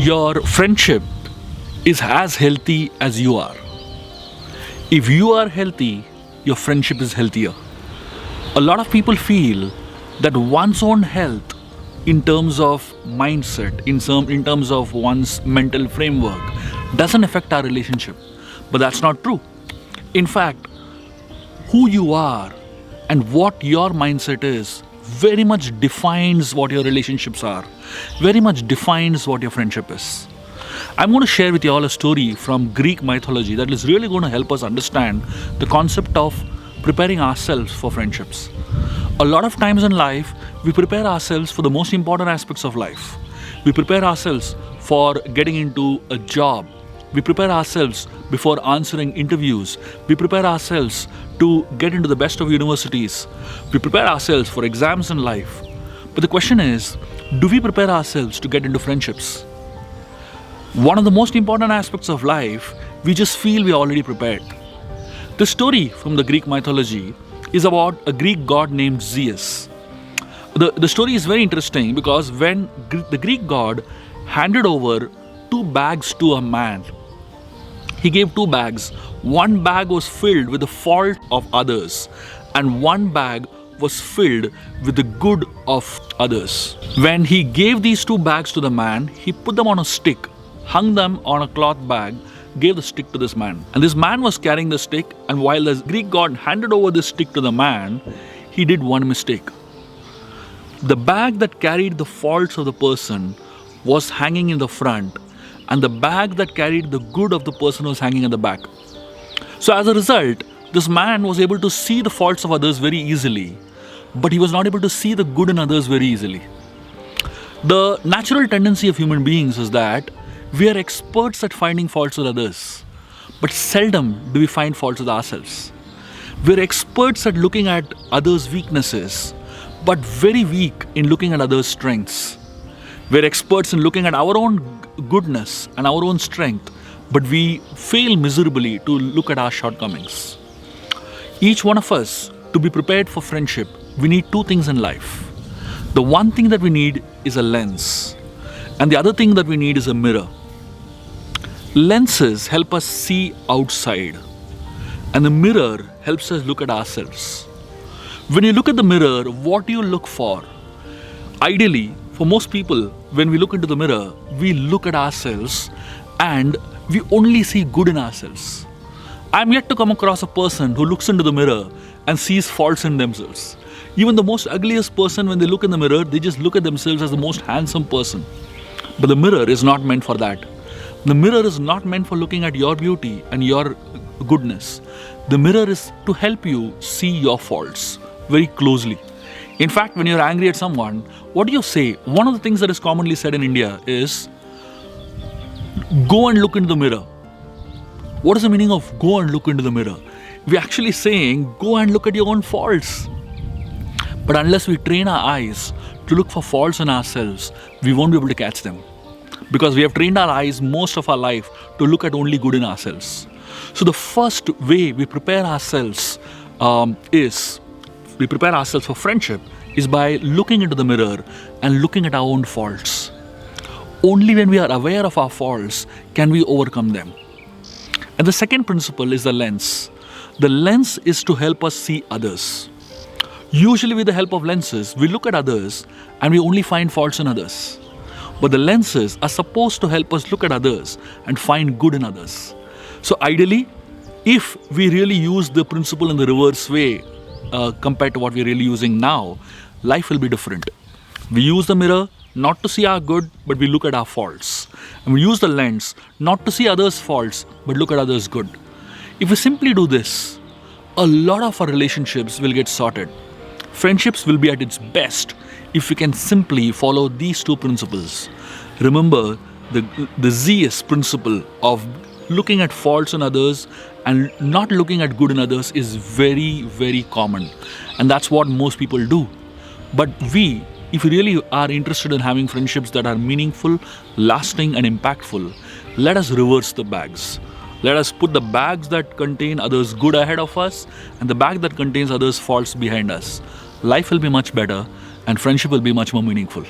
Your friendship is as healthy as you are. If you are healthy, your friendship is healthier. A lot of people feel that one's own health, in terms of mindset, in terms of one's mental framework, doesn't affect our relationship. But that's not true. In fact, who you are and what your mindset is very much defines what your relationships are, very much defines what your friendship is. I'm going to share with you all a story from Greek mythology that is really going to help us understand the concept of preparing ourselves for friendships. A lot of times in life, we prepare ourselves for the most important aspects of life. We prepare ourselves for getting into a job. We prepare ourselves before answering interviews. We prepare ourselves to get into the best of universities. We prepare ourselves for exams in life. But the question is, do we prepare ourselves to get into friendships? One of the most important aspects of life, we just feel we are already prepared. The story from the Greek mythology is about a Greek god named Zeus. The story is very interesting because when the Greek god handed over two bags to a man, he gave two bags. One bag was filled with the fault of others, and one bag was filled with the good of others. When he gave these two bags to the man, he put them on a stick, hung them on a cloth bag, gave the stick to this man. And this man was carrying the stick, and while the Greek god handed over this stick to the man, he did one mistake. The bag that carried the faults of the person was hanging in the front, and the bag that carried the good of the person was hanging at the back. So as a result, this man was able to see the faults of others very easily, but he was not able to see the good in others very easily. The natural tendency of human beings is that we are experts at finding faults with others, but seldom do we find faults with ourselves. We're experts at looking at others' weaknesses, but very weak in looking at others' strengths. We're experts in looking at our own goodness and our own strength, but we fail miserably to look at our shortcomings. Each one of us, to be prepared for friendship, we need two things in life. The one thing that we need is a lens, and the other thing that we need is a mirror. Lenses help us see outside, and the mirror helps us look at ourselves. When you look at the mirror, what do you look for? Ideally, for most people, when we look into the mirror, we look at ourselves and we only see good in ourselves. I'm yet to come across a person who looks into the mirror and sees faults in themselves. Even the most ugliest person, when they look in the mirror, they just look at themselves as the most handsome person. But the mirror is not meant for that. The mirror is not meant for looking at your beauty and your goodness. The mirror is to help you see your faults very closely. In fact, when you're angry at someone, what do you say? One of the things that is commonly said in India is, go and look into the mirror. What is the meaning of go and look into the mirror? We're actually saying, go and look at your own faults. But unless we train our eyes to look for faults in ourselves, we won't be able to catch them. Because we have trained our eyes most of our life to look at only good in ourselves. So the first way we prepare ourselves for friendship is by looking into the mirror and looking at our own faults. Only when we are aware of our faults can we overcome them. And the second principle is the lens. The lens is to help us see others. Usually with the help of lenses, we look at others and we only find faults in others. But the lenses are supposed to help us look at others and find good in others. So ideally, if we really use the principle in the reverse way, compared to what we're really using now, life will be different. We use the mirror not to see our good, but we look at our faults. And we use the lens not to see others' faults, but look at others' good. If we simply do this, a lot of our relationships will get sorted. Friendships will be at its best if we can simply follow these two principles. Remember, the Zeus principle of looking at faults in others and not looking at good in others is very, very common. And that's what most people do. But if we really are interested in having friendships that are meaningful, lasting and impactful, let us reverse the bags. Let us put the bags that contain others' good ahead of us and the bag that contains others' faults behind us. Life will be much better and friendship will be much more meaningful.